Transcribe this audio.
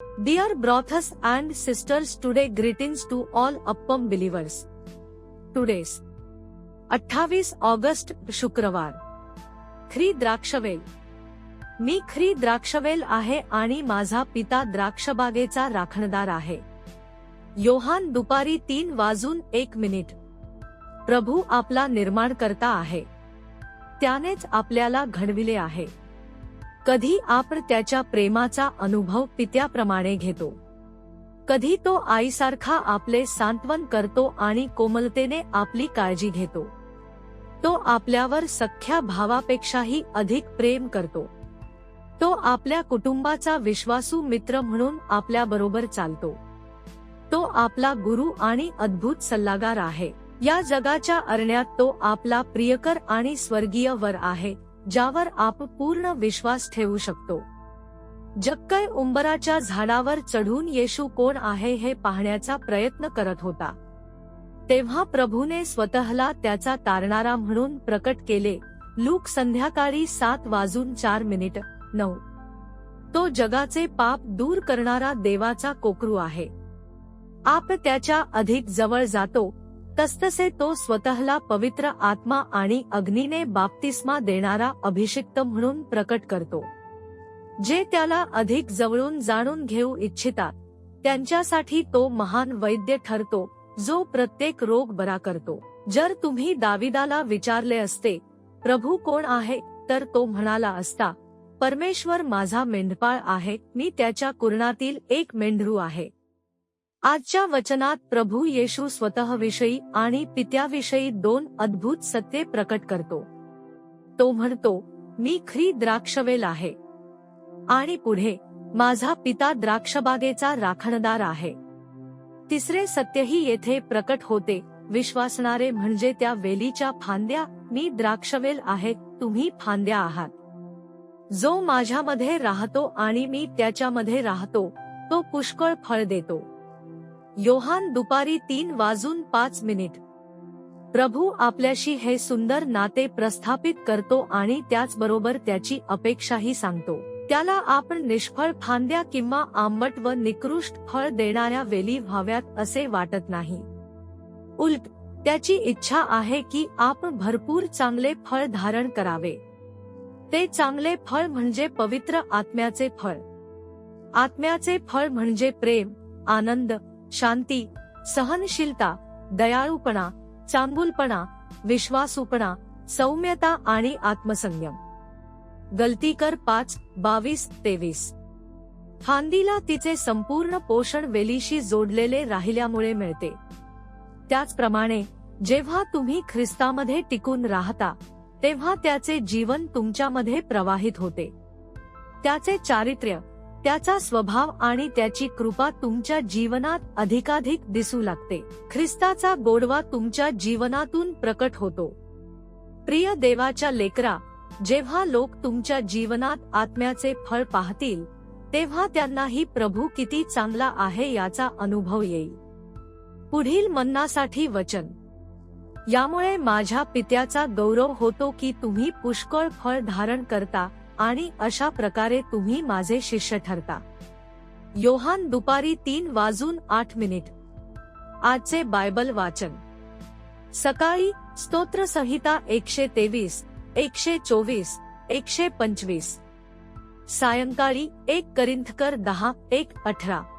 Dear brothers and sisters, today greetings to all Appam believers. Today's 28 August शुक्रवार. खरी द्राक्षवेल. मी खरी द्राक्षवेल आहे आणि माझा पिता द्राक्षबागेचा राखणदार आहे. योहान दुपारी 3:01. प्रभू आपला निर्माणकर्ता आहे. त्यानेच आपल्याला घडविले आहे. कधी आपण त्याच्या प्रेमाचा अनुभव पित्याप्रमाणे घेतो. कधी तो आईसारखा आपले सांत्वन करतो आणि कोमलतेने आपली काळजी घेतो. तो आपल्यावर सख्या भावापेक्षाही अधिक प्रेम करतो. तो आपल्या कुटुंबाचा विश्वासू मित्र म्हणून आपल्याबरोबर चालतो. तो आपला गुरु आणि अद्भुत सल्लागार आहे. या जगाच्या अरण्यात तो आपला प्रियकर आणि स्वर्गीय वर आहे, ज्यावर आपण पूर्ण विश्वास ठेवू शकतो. जक्कय उंबराच्या झाडावर चढून येशू कोण आहे हे पाहण्याचा प्रयत्न करत होता. तेव्हा प्रभूने स्वतःला त्याचा तारणारा म्हणून प्रकट केले. लूक संध्याकाळी 7:04. तो जगाचे पाप दूर करणारा देवाचा कोकरू आहे. आपण त्याच्या अधिक जवळ जातो तसतसे तो स्वतःला पवित्र आत्मा आणि अग्नीने बाप्तिस्मा देणारा अभिषिक्त म्हणून प्रकट करतो. जे त्याला अधिक जवळून जाणून घेऊ इच्छितात त्यांच्यासाठी तो महान वैद्य ठरतो, जो प्रत्येक रोग बरा करतो. जर तुम्ही दाविदाला विचारले असते, प्रभू कोण आहे, तर तो म्हणाला असता, परमेश्वर माझा मेंढपाळ आहे, मी त्याच्या कुरणातील एक मेंढरू आहे. आजच्या वचनात प्रभू येशू स्वतःविषयी आणि पित्याविषयी दोन अद्भुत सत्ये प्रकट करतो. तो म्हणतो, मी खरी द्राक्षवेल आहे. आणि पुढे, माझा पिता द्राक्षबागेचा राखणदार आहे. तिसरे सत्यही येथे प्रकट होते. विश्वासणारे म्हणजे त्या वेलीच्या फांद्या. मी द्राक्षवेल आहे, तुम्ही फांद्या आहात. जो माझ्यामध्ये राहतो आणि मी त्याच्यामध्ये राहतो, तो पुष्कळ फळ देतो. योहान दुपारी 3:05. प्रभू आपल्याशी हे सुंदर नाते प्रस्थापित करतो आणि त्याचबरोबर त्याची अपेक्षाही सांगतो. त्याला आपण निष्फळ फांद्या किंवा आंबट व निकृष्ट फळ देणाऱ्या वेली व्हाव्यात असे वाटत नाही. उलट त्याची इच्छा आहे की आपण भरपूर चांगले फळ धारण करावे. ते चांगले फळ म्हणजे पवित्र आत्म्याचे फळ. आत्म्याचे फळ म्हणजे प्रेम, आनंद, शांती, सहनशीलता, दयाळूपणा, चांगुलपणा, विश्वासूपणा, सौम्यता आणि आत्मसंयम. गलतीकर 5:22-23. फांदीला तिचे संपूर्ण पोषण वेलीशी जोडलेले राहिल्यामुळे मिळते. त्याचप्रमाणे जेव्हा तुम्ही ख्रिस्तामध्ये टिकून राहता, तेव्हा त्याचे जीवन तुमच्यामध्ये प्रवाहित होते. त्याचे चारित्र्य, त्याचा स्वभाव आणि त्याची कृपा तुमच्या जीवनात अधिकाधिक दिसू लागते. ख्रिस्ताचा गोडवा तुमच्या जीवनातून प्रकट होतो. प्रिय देवाच्या लेकरा, जेव्हा लोक तुमच्या जीवनात आत्म्याचे फळ पाहतील, तेव्हा त्यांनाही प्रभू किती चांगला आहे याचा अनुभव येईल. पुढील मन्नासाठी वचन. यामुळे माझ्या पित्याचा गौरव होतो की तुम्ही पुष्कळ फळ धारण करता आणि अशा प्रकारे तुम्ही माझे शिष्य ठरता. योहान दुपारी 3:08. आजचे बायबल वाचन. सकाळी स्तोत्रसंहिता 123, 124, 125. सायंकाळी 1 करिंथकर 10:1-18.